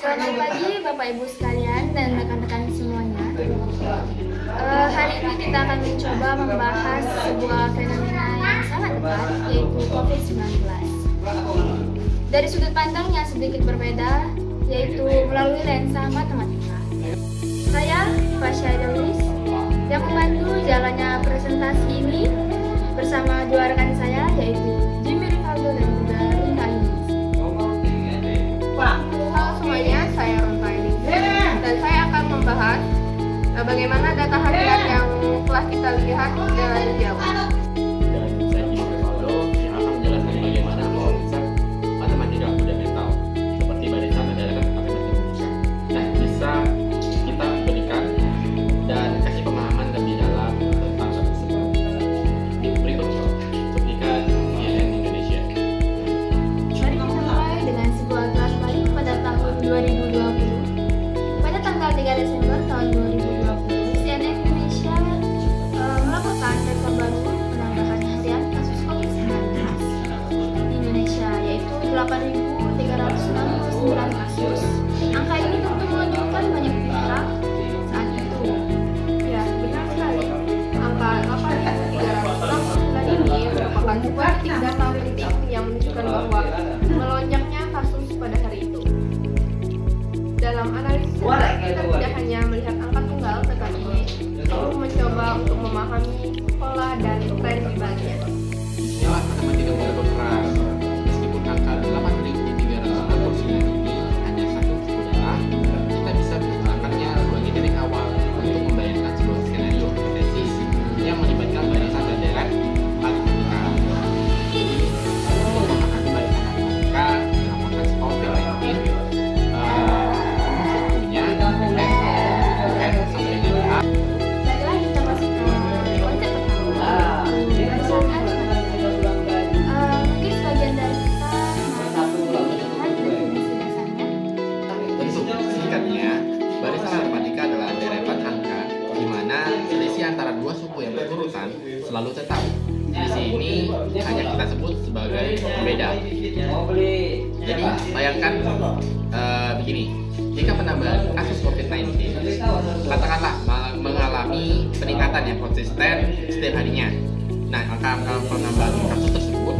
Selamat pagi Bapak Ibu sekalian dan rekan-rekan semuanya. Hari ini kita akan mencoba membahas sebuah fenomena yang sangat dekat, yaitu COVID-19. Dari sudut pandang yang sedikit berbeda, yaitu melalui lensa matematika. Saya, Fasya Delis, yang membantu jalannya presentasi ini bersama dua rekan saya, yaitu Jimmy Rivaldo dan juga Rina Inis. Halo semuanya, saya Ronta Inis dan saya akan membahas bagaimana data harian yang telah kita lihat dari jauh. Dan saya Jimmy Rivaldo yang akan menjelaskan bagaimana konsep matematika fundamental seperti barisan dan deretan matematika rumusnya. Nah, bisa kita berikan dan kasih pemahaman lebih dalam tentang hal tersebut. Berikut cuplikan CNN Indonesia. Mari kita mulai dengan sebuah kelas balik pada tahun 2020. Pada tanggal 3 Desember tahun 2020, CNN Indonesia melakukan data baru penambahan harian kasus COVID-19 di Indonesia, yaitu 8.369 kasus. Angka ini tentu mengejutkan banyak pihak saat itu. Ya, benar sekali. Angka 8.369 ini merupakan sebuah titik data penting yang menunjukkan bahwa melonjaknya kasus pada hari itu. Dalam analisis kita tidak hanya melihat angka tunggal, tetapi perlu mencoba untuk memahami pola dan tren di baliknya. Inilah matematika model berperan. Meskipun angka 8.369 ini hanya satu saudara, kita bisa menggunakannya sebagai titik awal untuk membayangkan sebuah skenario hipotesis yang melibatkan barisan dan deret matematika. Jadi, untuk memahami barisan matematika dalam konteks COVID-19, sukunya N sampai dengan A. Baiklah, kita masuk ke konsep pertama. Barisan matematika. Mungkin sebagian dari kita masih melihat definisi dasarnya. Tentu, singkatnya, barisan matematika adalah deretan angka di mana selisih antara dua suku yang berurutan selalu tetap. Selisih ini hanya kita sebut sebagai pembeda. Jadi, bayangkan begini, jika penambahan kasus COVID-19 katakanlah mengalami peningkatan yang konsisten setiap harinya. Nah, angka-angka penambahan kasus tersebut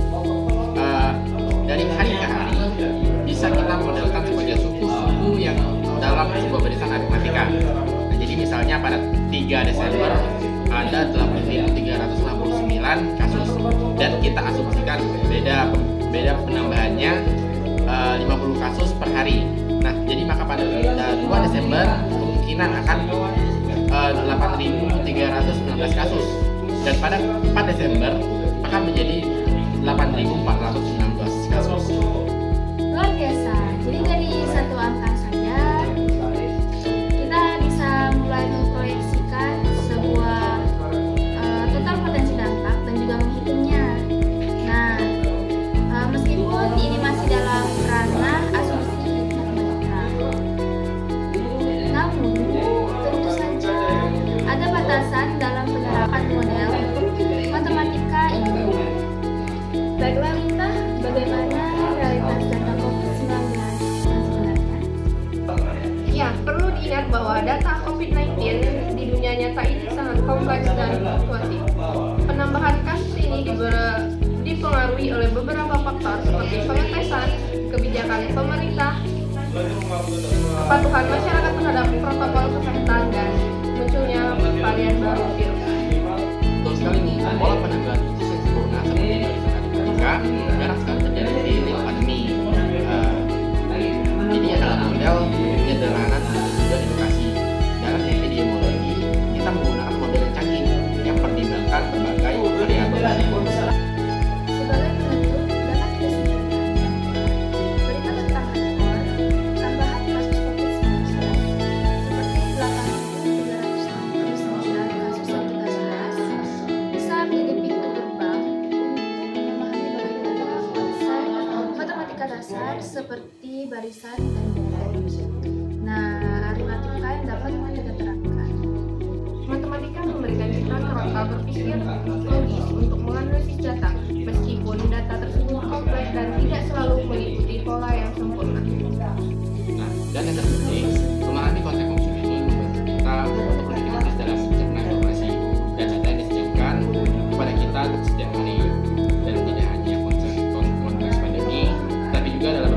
dari hari ke hari bisa kita modelkan sebagai suku-suku yang dalam sebuah barisan aritmatika. Nah, jadi misalnya pada 3 Desember ada 8.369 kasus dan kita asumsikan beda penambahannya 50 kasus per hari. Nah, jadi maka pada 2 Desember kemungkinan akan 8.319 kasus dan pada 4 Desember akan menjadi 8.416 kasus. Luar biasa. Jadi dari satu angka saja kita bisa mulai memproyeksikan sebuah total potensi dampak dan juga menghitungnya. Nah, meskipun ini masih dalam ranah asumsi matematika, namun tentu saja ada batasan dalam penerapan model matematika ini. Baiklah, Rita, bagaimana realitas data COVID-19 yang sebenarnya? Ya, perlu diingat bahwa data COVID-19 di dunia nyata ini sangat kompleks dan fluktuatif. Penambahan kasus ini dipengaruhi oleh beberapa faktor seperti pengetesan, kebijakan pemerintah, kepatuhan masyarakat terhadap protokol kesehatan, dan munculnya varian baru virus. Betul sekali nih, pola penambahan kasus yang sempurna seperti barisan aritmatika jarang sekali terjadi di tengah pandemi. Ini adalah model penyederhanaan dan juga edukasi. Dalam epidemiologi, kita menggunakan model yang canggih yang pertimbangkan berbagai variabel. Sebagai penutup, dapat kita simpulkan berita tentang rekor tambahan kasus COVID-19 seperti 8.369 kasus yang kita bahas bisa menjadi pintu gerbang untuk memahami bagaimana konsep matematika dasar seperti barisan dan deret. Nah, aritmatika yang dapat kita terapkan. Matematika memberikan kita kerangka berpikir logis untuk menganalisis data, meskipun data tersebut kompleks dan tidak selalu mengikuti pola yang sempurna. Nah, dan yang juga dalam